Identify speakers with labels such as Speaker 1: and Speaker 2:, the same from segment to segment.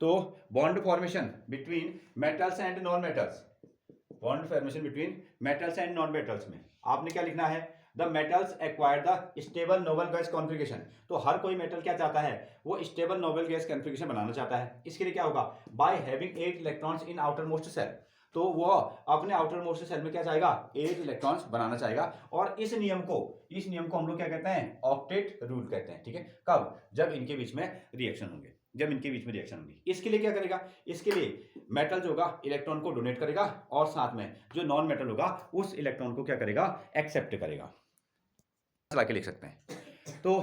Speaker 1: तो bond formation between metals and non metals, bond formation between metals and non metals में आपने क्या लिखना है, the metals acquire the stable noble gas configuration. तो हर कोई मेटल क्या चाहता है, वो स्टेबल नोबल गैस कॉन्फ़िगरेशन बनाना चाहता है। इसके लिए क्या होगा, by having 8 electrons in outermost shell, तो वो अपने आउटर मोस्ट सेल में क्या चाहेगा, 8 इलेक्ट्रॉन्स बनाना चाहेगा। और इस नियम को हम लोग क्या कहते हैं, ऑक्टेट रूल कहते हैं। ठीक है, कब, जब इनके बीच में रिएक्शन होंगे, जब इनके बीच में रिएक्शन होगी। इसके लिए क्या करेगा, इसके लिए मेटल जो होगा इलेक्ट्रॉन को डोनेट करेगा और साथ में जो नॉन मेटल होगा उस इलेक्ट्रॉन को क्या करेगा, एक्सेप्ट करेगा। चला के लिख सकते हैं। तो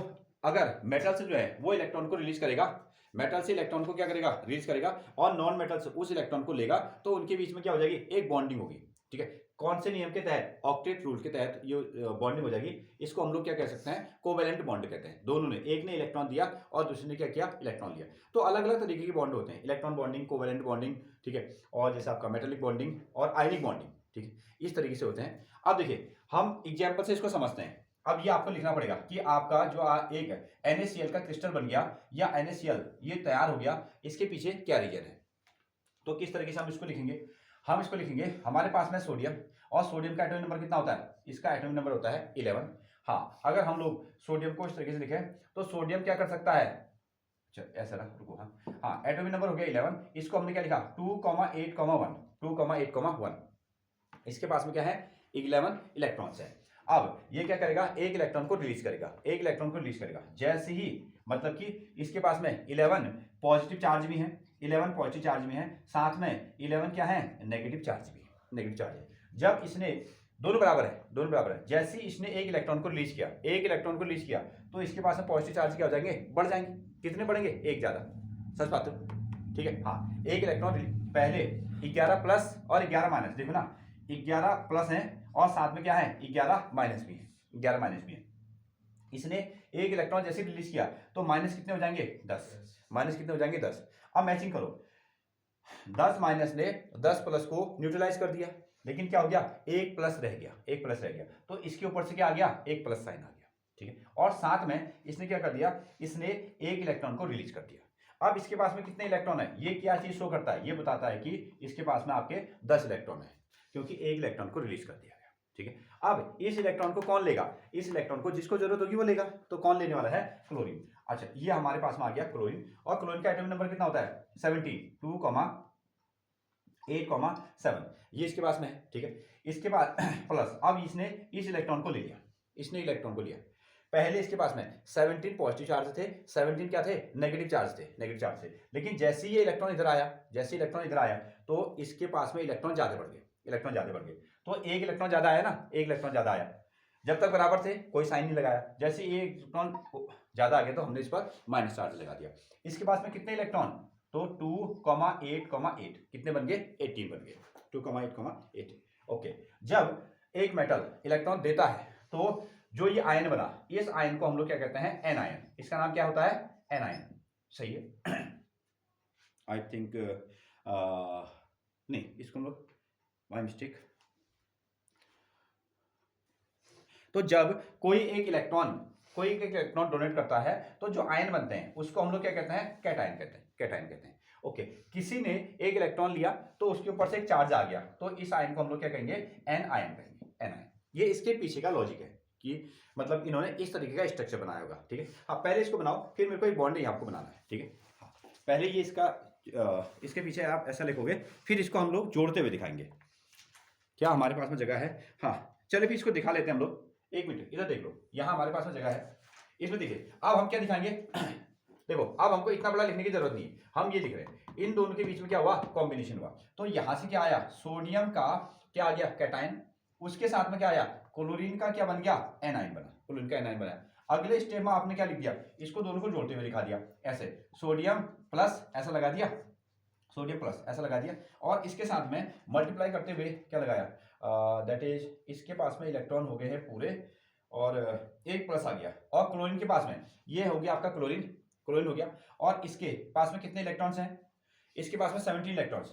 Speaker 1: अगर मेटल से जो है वो इलेक्ट्रॉन को रिलीज करेगा, मेटल से इलेक्ट्रॉन को क्या करेगा, रिलीज करेगा, और नॉन मेटल से उस इलेक्ट्रॉन को लेगा, तो उनके बीच में क्या हो जाएगी, एक बॉन्डिंग होगी। ठीक है, कौन से नियम के तहत, ऑक्टेट रूल के तहत ये बॉन्डिंग हो जाएगी। इसको हम लोग क्या कह सकते हैं, कोवेलेंट बॉन्ड कहते हैं। दोनों ने, एक ने इलेक्ट्रॉन दिया और दूसरे ने क्या किया, इलेक्ट्रॉन लिया। तो अलग अलग तरीके के बॉन्ड होते हैं, इलेक्ट्रॉन बॉन्डिंग, कोवेलेंट बॉन्डिंग, ठीक है, और जैसे आपका मेटेलिक बॉन्डिंग और आयनिक बॉन्डिंग। ठीक है, इस तरीके से होते हैं। अब देखिए हम एग्जाम्पल से इसको समझते हैं। अब ये आपको लिखना पड़ेगा कि आपका जो एक NaCl का क्रिस्टल बन गया या NaCl ये तैयार हो गया, इसके पीछे क्या रीजन है। तो किस तरीके से हम इसको लिखेंगे, हम इसको लिखेंगे, हमारे पास में सोडियम, और सोडियम का एटॉमिक नंबर कितना होता है, इसका एटॉमिक नंबर होता है 11। हाँ, अगर हम लोग सोडियम को इस तरीके से लिखें तो सोडियम क्या कर सकता है, ऐसा रहा, रुको, हाँ एटॉमिक नंबर हो गया 11। इसको हमने क्या लिखा, 2,8,1, 2,8,1। इसके पास में क्या है, 11 इलेक्ट्रॉन्स है। अब ये क्या करेगा, एक इलेक्ट्रॉन को रिलीज करेगा, एक इलेक्ट्रॉन को रिलीज करेगा। जैसे ही मतलब कि इसके पास में 11 पॉजिटिव चार्ज भी है, 11 पॉजिटिव चार्ज में है, साथ में 11 क्या है, नेगेटिव चार्ज भी है, नेगेटिव चार्ज है। जब इसने, दोनों बराबर है, दोनों बराबर है, जैसे ही इसने एक इलेक्ट्रॉन को रिलीज किया, एक इलेक्ट्रॉन को रिलीज किया, तो इसके पास में पॉजिटिव चार्ज क्या हो जाएंगे, बढ़ जाएंगे। कितने बढ़ेंगे, एक ज्यादा, सच बात है। ठीक है, हाँ, एक इलेक्ट्रॉन पहले 11 प्लस और 11 माइनस, देखो ना 11 प्लस है और साथ में क्या है, 11 माइनस भी है, 11 माइनस भी है। इसने एक इलेक्ट्रॉन जैसे रिलीज किया तो माइनस कितने हो जाएंगे, 10, माइनस कितने हो जाएंगे, 10। अब मैचिंग करो, 10 माइनस ने 10 प्लस को न्यूट्रलाइज कर दिया, लेकिन क्या हो गया, एक प्लस रह गया, एक प्लस रह गया, तो इसके ऊपर से क्या आ गया, एक प्लस साइन आ गया। ठीक है, और साथ में इसने क्या कर दिया, इसने एक इलेक्ट्रॉन को रिलीज कर दिया। अब इसके पास में कितने इलेक्ट्रॉन है, ये क्या चीज शो करता है, ये बताता है कि इसके पास में आपके 10 इलेक्ट्रॉन है, क्योंकि एक इलेक्ट्रॉन को रिलीज कर दिया गया। ठीक है, अब इस इलेक्ट्रॉन को कौन लेगा, इस इलेक्ट्रॉन को जिसको जरूरत होगी वो लेगा, तो कौन लेने वाला है, क्लोरीन। अच्छा, ये हमारे पास में आ गया क्लोरीन, और क्लोरीन का एटॉमिक नंबर कितना होता है, 17, 2,8,7, ये इसके पास में है। ठीक है, इसके बाद प्लस, अब इसने इस इलेक्ट्रॉन को ले लिया, इसने इलेक्ट्रॉन को लिया। पहले इसके पास में 17 पॉजिटिव चार्ज थे, 17 क्या थे, नेगेटिव चार्ज थे, नेगेटिव चार्ज थे। लेकिन जैसे ही ये इलेक्ट्रॉन इधर आया, जैसे इलेक्ट्रॉन इधर आया, तो इसके पास में इलेक्ट्रॉन ज्यादा बढ़ गए, इलेक्ट्रॉन ज्यादा बढ़ गए। तो एक इलेक्ट्रॉन ज्यादा आया ना, एक इलेक्ट्रॉन ज्यादा आया, जब तक बराबर थे कोई साइन नहीं लगाया, जैसे एक इलेक्ट्रॉन ज्यादा आ गया तो हमने इस पर माइनस चार्ज लगा दिया। इसके पास में कितने इलेक्ट्रॉन, तो 2,8,8 कितने बन गए, 18 बन गए, 2,8,8। ओके, जब एक मेटल इलेक्ट्रॉन देता है तो जो ये आयन बना, इस आयन को हम लोग क्या कहते हैं, एन आयन। इसका नाम क्या होता है, एन आयन। सही है, आई थिंक नहीं, इसको हम लोग, माय मिस्टेक। तो जब कोई एक इलेक्ट्रॉन डोनेट करता है, तो जो आयन बनते हैं उसको हम लोग क्या कहते हैं, कैटायन कहते हैं, कैटायन कहते हैं। ओके, किसी ने एक इलेक्ट्रॉन लिया तो उसके ऊपर से एक चार्ज आ गया, तो इस आयन को हम लोग क्या कहेंगे, एन आयन कहेंगे, एन आयन। ये इसके पीछे का लॉजिक है कि मतलब इन्होंने इस तरीके का स्ट्रक्चर बनाया होगा। ठीक है, हाँ, पहले इसको बनाओ, फिर मेरे को एक बॉन्ड यहाँ आपको बनाना है। ठीक है, हाँ, पहले ये इसका इसके पीछे आप ऐसा लिखोगे, फिर इसको हम लोग जोड़ते हुए दिखाएंगे। क्या हमारे पास में जगह है, हाँ चलिए फिर इसको दिखा लेते हैं हम लोग। एक मिनट इधर देख लो, यहाँ हमारे पास में जगह है, इसमें देखिए। अब हम क्या दिखाएंगे देखो, अब हमको इतना बड़ा लिखने की जरूरत नहीं है, हम ये लिख रहे हैं, इन दोनों के बीच में क्या हुआ, कॉम्बिनेशन हुआ। तो यहां से क्या आया, सोडियम का क्या आ गया, कैटायन, उसके साथ में क्या आया, क्लोरीन का क्या बन गया, एनाइन बना, क्लोरीन का एनाइन बना। अगले स्टेप में आपने क्या लिख दिया, इसको दोनों को जोड़ते हुए लिखा दिया, ऐसे सोडियम प्लस ऐसा लगा दिया, सोडियम प्लस ऐसा लगा दिया, और इसके साथ में मल्टीप्लाई करते हुए क्या लगाया, दैट इज इसके पास में इलेक्ट्रॉन हो गए हैं पूरे, और एक प्लस आ गया, और क्लोरीन के पास में ये हो गया आपका क्लोरीन, क्लोरीन हो गया, और इसके पास में कितने इलेक्ट्रॉन्स हैं, इसके पास में 17 इलेक्ट्रॉन्स।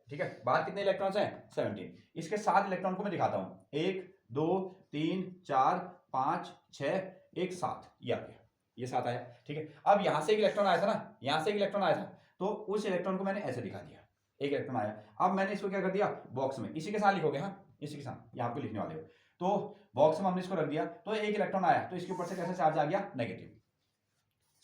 Speaker 1: ठीक है, बाहर कितने इलेक्ट्रॉन्स हैं, 17। इसके 7 इलेक्ट्रॉन को मैं दिखाता हूं, 1 2 3 4 5 6, एक 7, ये आ गया, ये 7 आया। ठीक है, अब यहां से एक इलेक्ट्रॉन आया था ना, यहां से एक इलेक्ट्रॉन आया था, तो उस इलेक्ट्रॉन को मैंने ऐसे दिखा दिया, एक इलेक्ट्रॉन आया, अब मैंने इसको क्या कर दिया बॉक्स में, इसी के साथ लिखोगे, हाँ इसी के साथ यहाँ पे लिखने वाले हो, तो बॉक्स में हमने इसको रख दिया, तो एक इलेक्ट्रॉन आया तो इसके ऊपर से कैसा चार्ज आ गया, नेगेटिव,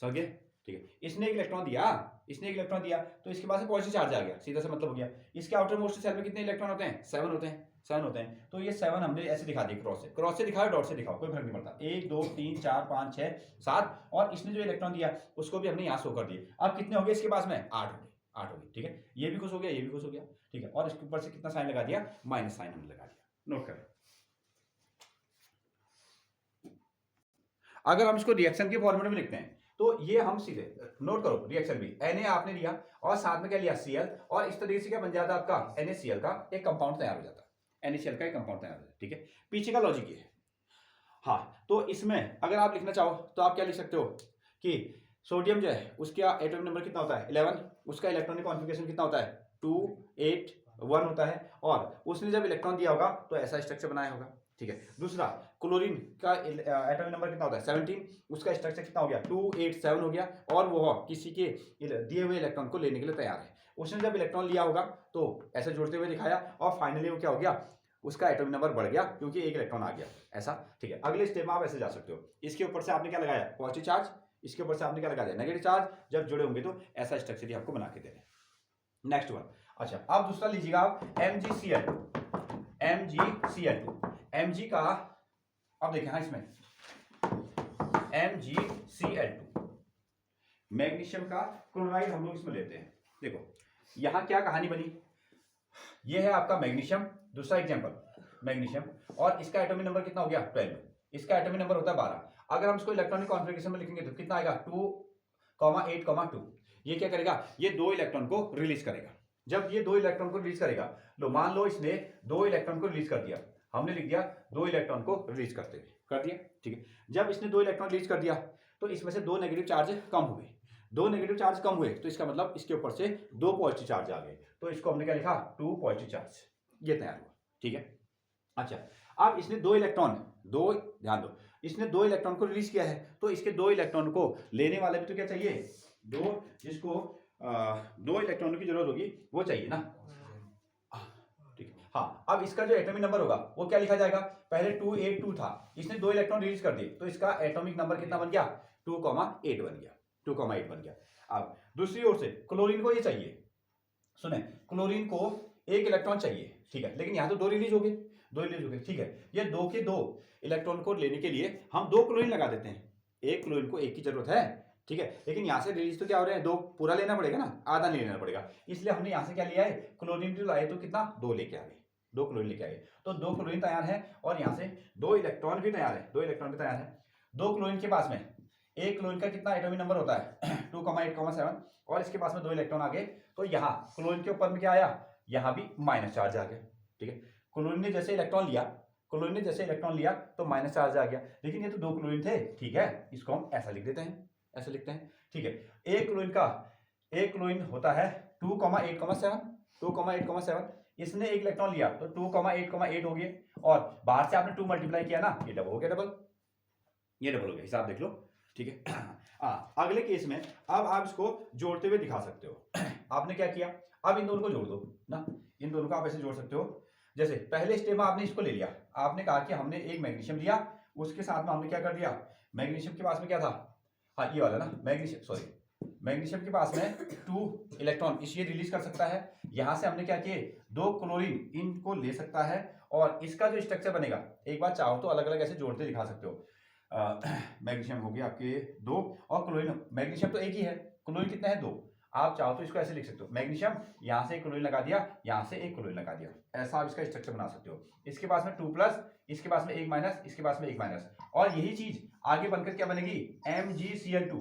Speaker 1: समझ गए, ठीक है। इसने एक इलेक्ट्रॉन दिया, इसने एक इलेक्ट्रॉन दिया तो इसके पास पॉजिटिव चार्ज आ गया, सीधा सा मतलब हो गया। इसके आउटर मोस्ट सेल में कितने इलेक्ट्रॉन होते हैं, 7 होते हैं, 7 होते हैं, तो ये 7 हमने ऐसे दिखा दिया, क्रॉस से दिखाओ, डॉट से दिखाओ, कोई फर्क नहीं पड़ता, 1 2 3 4 5 6 7, और इसने जो इलेक्ट्रॉन दिया उसको भी हमने यहाँ शो कर दिए। अब कितने हो गए इसके पास में, 8 हो गए, 8 हो गए, ठीक है, ये भी खुश हो गया, ये भी खुश हो गया, ठीक है, और इसके ऊपर से कितना साइन लगा दिया, माइनस साइन हमने लगा दिया, नोट करें। अगर हम इसको रिएक्शन के फॉर्मेट में लिखते हैं तो ये हम सीधे नोट करो, रिएक्शन भी Na आपने लिया और साथ में क्या लिया Cl, और इस तरीके से क्या बन जाता है आपका NaCl का एक कंपाउंड तैयार हो जाता है, NaCl का एक कंपाउंड तैयार हो जाता है, ठीक है। पीछे का लॉजिक ये है। हाँ, तो इसमें अगर आप लिखना चाहो तो आप क्या लिख सकते हो कि सोडियम जो है उसका एटॉमिक नंबर कितना होता है 11, उसका इलेक्ट्रॉनिक कॉन्फ़िगरेशन कितना होता है 2 8 1 होता है, और उसने जब इलेक्ट्रॉन दिया होगा तो ऐसा स्ट्रक्चर बनाया होगा, ठीक है। दूसरा क्लोरीन का एटॉमिक नंबर कितना होता है 17, उसका स्ट्रक्चर कितना हो गया 2 8 7 हो गया, और वो किसी के दिए हुए इलेक्ट्रॉन को लेने के लिए तैयार है। उसने जब इलेक्ट्रॉन लिया होगा तो ऐसे जोड़ते हुए दिखाया, और फाइनली वो क्या हो गया, उसका एटॉमिक नंबर बढ़ गया क्योंकि एक इलेक्ट्रॉन आ गया, ऐसा, ठीक है। अगले स्टेप में आप ऐसे जा सकते हो, इसके ऊपर से आपने क्या लगाया पॉजिटिव चार्ज, इसके ऊपर से आपने क्या लगा दिया नेगेटिव चार्ज, जब जुड़े होंगे तो ऐसा स्ट्रक्चर ही आपको बना के दे रहे हैं। नेक्स्ट वन, अच्छा अब दूसरा लीजिएगा आप MgCl2, Mg का, अब देखें, हाँ इसमें MgCl2 मैग्नीशियम का क्लोराइड हम लोग इसमें लेते हैं। देखो यहां क्या कहानी बनी, ये है आपका मैग्नीशियम, दूसरा एग्जांपल मैग्नीशियम, और इसका एटॉमिक नंबर कितना हो गया 12, इसका एटॉमिक नंबर होता है 12। अगर हम इसको इलेक्ट्रॉनिक कॉन्फ़िगरेशन में लिखेंगे तो कितना आएगा 2,8,2, ये क्या करेगा, ये 2 इलेक्ट्रॉन को रिलीज करेगा। जब ये 2 इलेक्ट्रॉन को रिलीज करेगा, लो मान लो इसने 2 इलेक्ट्रॉन को रिलीज कर दिया, हमने लिख दिया 2 इलेक्ट्रॉन को रिलीज करते हुए कर दिया, ठीक है। जब इसने 2 इलेक्ट्रॉन रिलीज कर दिया तो इसमें से 2 नेगेटिव चार्ज कम हुए, 2 नेगेटिव चार्ज कम हुए तो इसका मतलब इसके ऊपर से 2 पॉजिटिव चार्ज आ गए, तो इसको हमने क्या लिखा 2 पॉजिटिव चार्ज, ये तैयार हुआ, ठीक है। अच्छा अब इसने 2 इलेक्ट्रॉन, ध्यान दो, इसने 2 इलेक्ट्रॉन को रिलीज किया है, तो इसके 2 इलेक्ट्रॉन को लेने वाले भी तो क्या चाहिए, जिसको 2 इलेक्ट्रॉनों की जरूरत होगी वो चाहिए ना, ठीक है। हाँ, अब इसका जो एटॉमिक नंबर होगा वो क्या लिखा जाएगा, पहले 282 था, इसने 2 इलेक्ट्रॉन रिलीज कर दिए तो इसका एटॉमिक नंबर कितना बन गया 2,8 बन गया, 2,8 बन गया। अब दूसरी ओर से क्लोरीन को ये चाहिए, सुने क्लोरीन को 1 इलेक्ट्रॉन चाहिए, ठीक है, लेकिन यहाँ तो 2 रिलीज हो गए, 2 रिलीज हो गए, ठीक है। ये 2 के 2 इलेक्ट्रॉन को लेने के लिए हम 2 क्लोरीन लगा देते हैं, एक क्लोरीन को 1 की जरूरत है, ठीक है, लेकिन यहाँ से रिलीज तो क्या हो रहे हैं 2, पूरा लेना पड़ेगा ना, आधा नहीं लेना पड़ेगा, इसलिए हमने यहाँ से क्या लिया है क्लोरीन जो लाए तो कितना 2 लेके आ गए, 2 क्लोरीन लेके आए, तो 2 क्लोरीन तैयार है, और यहाँ से 2 इलेक्ट्रॉन भी तैयार है, 2 इलेक्ट्रॉन भी तैयार है। 2 क्लोरीन के पास में एक क्लोरीन का कितना एटॉमिक नंबर होता है 2,8,7, और इसके पास में 2 इलेक्ट्रॉन आ गए, तो यहाँ क्लोरीन के ऊपर में क्या आया, यहाँ भी माइनस चार्ज आ गया, ठीक है। क्लोरीन ने जैसे इलेक्ट्रॉन लिया तो माइनस चार्ज आ गया, लेकिन ये तो 2 क्लोरीन थे, ठीक है, इसको हम ऐसा लिख देते हैं, ऐसे लिखते हैं, ठीक है। एक क्लोरीन होता है 2,8,7, इसने एक इलेक्ट्रॉन लिया तो 2,8,8 हो गया, और बाहर से आपने 2 मल्टीप्लाई किया ना, ये डबल हो गया, ये डबल हो गया, हिसाब देख लो, ठीक है। अगले केस में अब आप इसको जोड़ते हुए दिखा सकते हो। आपने क्या किया, अब इन दोनों को जोड़ दो ना, इन दोनों को आप ऐसे जोड़ सकते हो, जैसे पहले स्टेप में आपने इसको ले लिया, आपने कहा कि हमने एक मैग्नीशियम लिया, उसके साथ में हमने क्या कर दिया, मैग्नीशियम के पास में क्या था, हाँ ये वाला ना मैग्नीशियम के पास में 2 इलेक्ट्रॉन ये रिलीज कर सकता है, यहां से हमने क्या किए 2 क्लोरीन इनको ले सकता है, और इसका जो स्ट्रक्चर बनेगा, एक बार चाहो तो अलग अलग ऐसे जोड़ते दिखा सकते हो। मैग्नीशियम हो गया आपके 2, और क्लोरीन, मैग्नीशियम तो एक ही है, क्लोरीन कितना है 2, आप चाहो तो इसको ऐसे लिख सकते हो, मैग्नीशियम यहाँ से एक क्लोरीन लगा दिया, यहाँ से एक क्लोरीन लगा दिया, ऐसा आप इसका स्ट्रक्चर बना सकते हो। इसके पास में 2+, इसके पास में 1-, इसके पास में 1-, और यही चीज आगे बनकर क्या बनेगी MgCl2।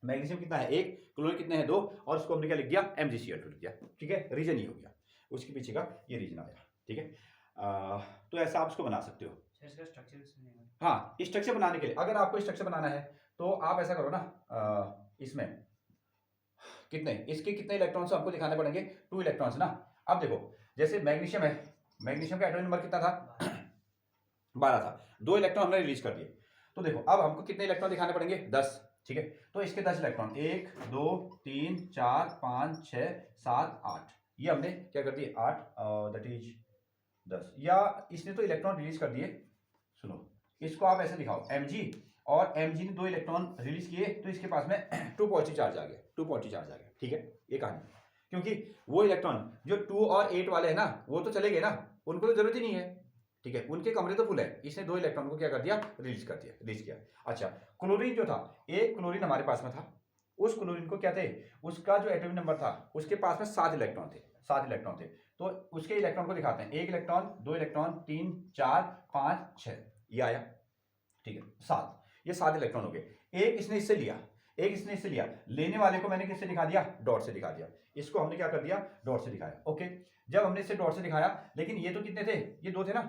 Speaker 1: मैग्नीशियम कितना है 1, क्लोरीन कितने हैं 2, और उसको हमने क्या लिख दिया MgCl2 लिख दिया, ठीक है, रीजन ये हो गया, उसके पीछे का ये रीजन आया, ठीक है। तो ऐसा आप इसको बना सकते हो। हाँ, स्ट्रक्चर बनाने के लिए अगर आपको स्ट्रक्चर बनाना है तो आप ऐसा करो ना, इसमें इसके कितने इलेक्ट्रॉन्स आपको दिखाने पड़ेंगे 2 इलेक्ट्रॉन्स ना। अब देखो जैसे मैग्नीशियम है, मैग्नीशियम का एटॉमिक नंबर कितना था 12 था, 2 इलेक्ट्रॉन हमने रिलीज कर दिए, तो देखो अब हमको कितने इलेक्ट्रॉन दिखाने पड़ेंगे 10, ठीक है। तो इसके 10 इलेक्ट्रॉन, 1 2 3 4 5 6 7 8, ये हमने क्या कर दिए 8, दैट इज 10, या इसने तो इलेक्ट्रॉन रिलीज कर दिए। सुनो, इसको आप ऐसे दिखाओ mg, और mg ने 2 इलेक्ट्रॉन रिलीज किए, तो इसके पास में 2 पॉजिटिव चार्ज आ गया, 2 पॉजिटिव चार्ज आ गया। ठीक है, ये कहानी। क्योंकि वो इलेक्ट्रॉन जो 2 और 8 वाले हैं ना, वो तो चले गए ना, उनको तो जरूरत ही नहीं है। ठीक है, उनके कमरे तो फुल है, इसने 2 इलेक्ट्रॉन को क्या कर दिया, रिलीज कर दिया, रिलीज किया। अच्छा, क्लोरीन जो था, एक क्लोरीन हमारे पास में था, उस क्लोरीन को क्या थे, उसका जो एटॉमिक नंबर था, उसके पास में 7 इलेक्ट्रॉन थे, 7 इलेक्ट्रॉन थे। तो उसके इलेक्ट्रॉन को दिखाते हैं, 1 इलेक्ट्रॉन, 2 इलेक्ट्रॉन, 3 4 5 6, ये आया। ठीक है, 7, ये 7 इलेक्ट्रॉन हो गए। एक इसने इससे लिया, एक इसने इससे लिया, लेने वाले को मैंने किससे दिखा दिया, डॉट से दिखा दिया। इसको हमने क्या कर दिया, डॉट से दिखाया। ओके, जब हमने इसे डॉट से दिखाया, लेकिन ये तो कितने थे, ये 2 थे ना,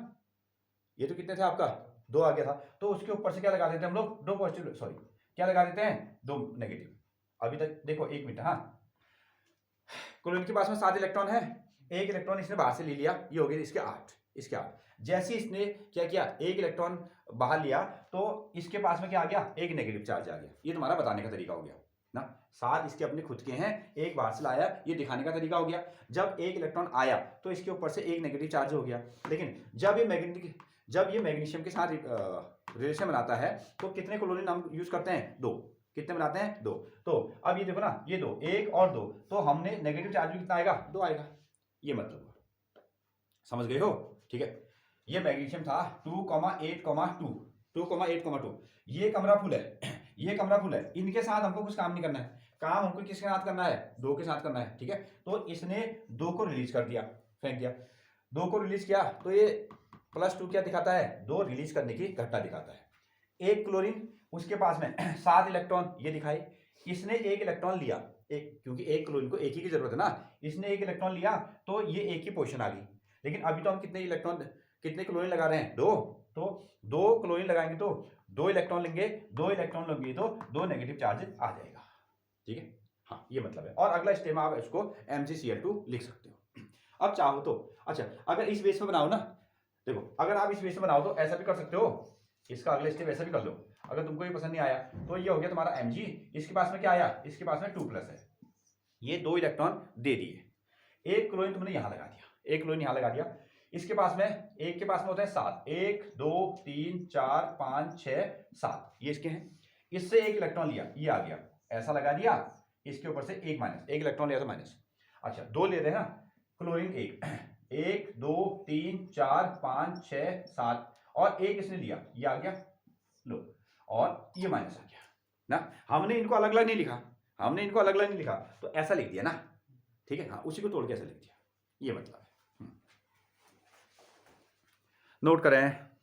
Speaker 1: ये तो कितने थे आपका 2 आ गया था, तो उसके ऊपर से क्या लगा देते हैं हम लोग, 2 पॉजिटिव, सॉरी क्या लगा देते हैं, 2 नेगेटिव। अभी तक देखो, 1 मिनट। हाँ, क्लोरीन के पास में 7 इलेक्ट्रॉन है, एक इलेक्ट्रॉन इसने बाहर से ले लिया, ये हो गए इसके 8, इसके 8। जैसे इसने क्या किया, एक इलेक्ट्रॉन बाहर लिया, तो इसके पास में क्या आ गया, एक नेगेटिव चार्ज आ गया। ये तुम्हारा बताने का तरीका हो गया ना, 7 इसके अपने खुद के हैं, एक बाहर से लाया, ये दिखाने का तरीका हो गया। जब एक इलेक्ट्रॉन आया, तो इसके ऊपर से एक नेगेटिव चार्ज हो गया। लेकिन जब ये मैग्नीशियम के साथ रिलेशन बनाता है, तो कितने क्लोरीन हम यूज करते हैं, 2। कितने बनाते हैं, 2। तो अब ये देखो ना, ये 2, 1 और 2, तो हमने नेगेटिव चार्ज भी कितना आएगा, 2 आएगा। ये मतलब हुआ, समझ गए हो। ठीक है, ये मैग्नीशियम था 2,8,2, 2,8,2, ये कमरा फुल है, ये कमरा फुल है, इनके साथ हमको कुछ काम नहीं करना है, काम हमको किसके साथ करना है, 2 के साथ करना है। ठीक है, तो इसने 2 को रिलीज कर दिया, फेंक दिया, 2 को रिलीज किया, तो ये +2 क्या दिखाता है, 2 रिलीज करने की घटना दिखाता है। एक क्लोरीन, उसके पास में 7 इलेक्ट्रॉन, ये दिखाए, इसने 1 इलेक्ट्रॉन लिया, एक, क्योंकि एक क्लोरीन को एक ही की जरूरत है ना, इसने 1 इलेक्ट्रॉन लिया, तो ये एक ही पोजीशन आ गई। लेकिन अभी तो हम कितने क्लोरीन लगा रहे हैं, 2, तो 2 क्लोरीन लगाएंगे तो 2 इलेक्ट्रॉन लेंगे, 2 इलेक्ट्रॉन लेंगे तो 2 नेगेटिव चार्ज आ जाएगा। ठीक है, हाँ ये मतलब है। और अगला स्टेप में आप इसको MgCl2 लिख सकते हो। अब चाहो तो, अच्छा अगर इस बेस पे बनाओ ना, देखो अगर आप इस बेस पे बनाओ तो ऐसा भी कर सकते हो, इसका अगला स्टेप ऐसा भी कर लो। अगर तुमको ये पसंद नहीं आया, तो ये हो गया तुम्हारा Mg, इसके पास में क्या आया, इसके पास में 2+ है, ये 2 इलेक्ट्रॉन दे दिए, एक क्लोरीन तुमने यहां लगा दिया, एक क्लोरीन यहां लगा दिया, इसके पास में, एक के पास में होता है 7, 1 2 3 4 5 6 7, ये इसके हैं, इससे 1 इलेक्ट्रॉन लिया, ये आ गया, ऐसा लगा दिया, इसके ऊपर से 1 माइनस, 1 इलेक्ट्रॉन लिया तो माइनस। अच्छा 2 ले रहे हैं ना, क्लोरीन 1 2 3 4 5 6 7, और 1 इसने लिया, ये आ गया, लो, और ये माइनस आ गया ना। हमने इनको अलग अलग नहीं लिखा, हमने इनको अलग अलग नहीं लिखा, तो ऐसा लिख दिया ना। ठीक है, हाँ उसी को तोड़ के ऐसा लिख दिया, ये मतलब है। नोट करें।